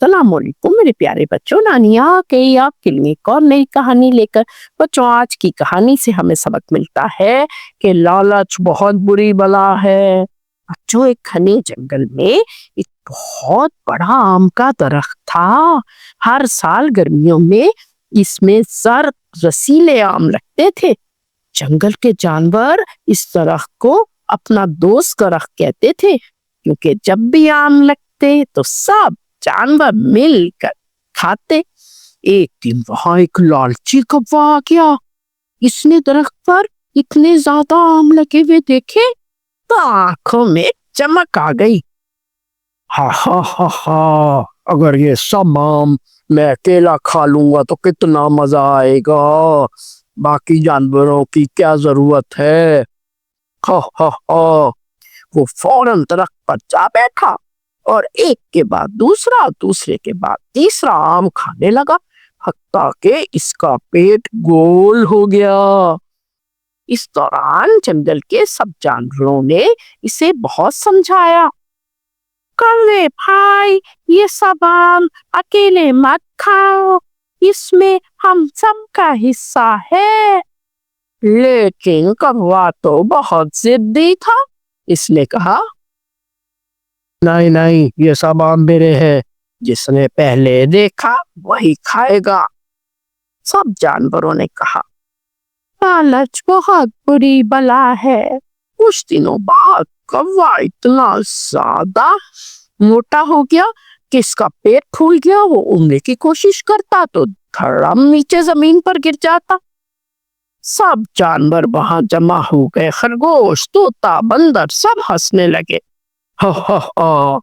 अस्सलाम वालेकुम मेरे प्यारे बच्चों, नानी आ गई आपके लिए एक और नई कहानी लेकर। बच्चों, आज की कहानी से हमें सबक मिलता है कि लालच बहुत बुरी बला है। बच्चों, एक घने जंगल में एक बहुत बड़ा आम का दरख्त था। हर साल गर्मियों में इसमें सर रसीले आम लगते थे। जंगल के जानवर इस दरख्त को अपना दोस्त दरख्त कहते थे, क्योंकि जब भी आम लगते तो सब जानवर मिलकर खाते। एक दिन वहां एक लालची कौवा आ गया। इसने दरख्त पर इतने ज्यादा आम लगे हुए देखे तो आंखों में चमक आ गई। हा हा हा हा, अगर ये सब आम मैं अकेला खा लूंगा तो कितना मजा आएगा। बाकी जानवरों की क्या जरूरत है। हा हा हा। वो फौरन दरख्त पर जा बैठा और एक के बाद दूसरा, दूसरे के बाद तीसरा आम खाने लगा, हत्ता के इसका पेट गोल हो गया। इस दौरान जंगल के सब जानवरों ने इसे बहुत समझाया। कौवे भाई, ये सब आम अकेले मत खाओ, इसमें हम सबका हिस्सा है। लेकिन कौवा तो बहुत जिद्दी था। इसने कहा, नहीं नहीं, ये सब आम मेरे हैं, जिसने पहले देखा वही खाएगा। सब जानवरों ने कहा, लालच बहुत बुरी बला है। कुछ दिनों बाद कौवा इतना ज्यादा मोटा हो गया कि इसका पेट फूल गया। वो उड़ने की कोशिश करता तो धड़ाम नीचे जमीन पर गिर जाता। सब जानवर वहां जमा हो गए। खरगोश, तोता, बंदर सब हंसने लगे। हा हा हा,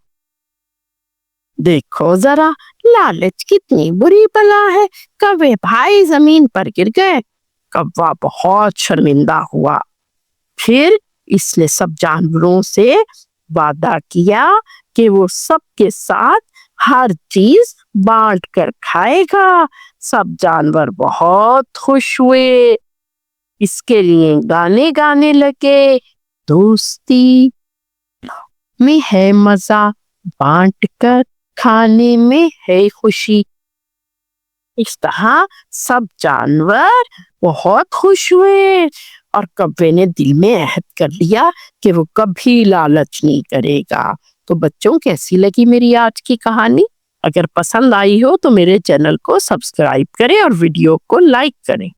देखो जरा लालच कितनी बुरी बला है। कौवे भाई जमीन पर गिर गए। कौवा बहुत शर्मिंदा हुआ। फिर इसने सब जानवरों से वादा किया कि वो सबके साथ हर चीज बांट कर खाएगा। सब जानवर बहुत खुश हुए। इसके लिए गाने गाने लगे, दोस्ती में है मजा, बांट कर खाने में है खुशी। इस तरह सब जानवर बहुत खुश हुए और कौवे ने दिल में अहद कर लिया कि वो कभी लालच नहीं करेगा। तो बच्चों, कैसी लगी मेरी आज की कहानी? अगर पसंद आई हो तो मेरे चैनल को सब्सक्राइब करें और वीडियो को लाइक करें।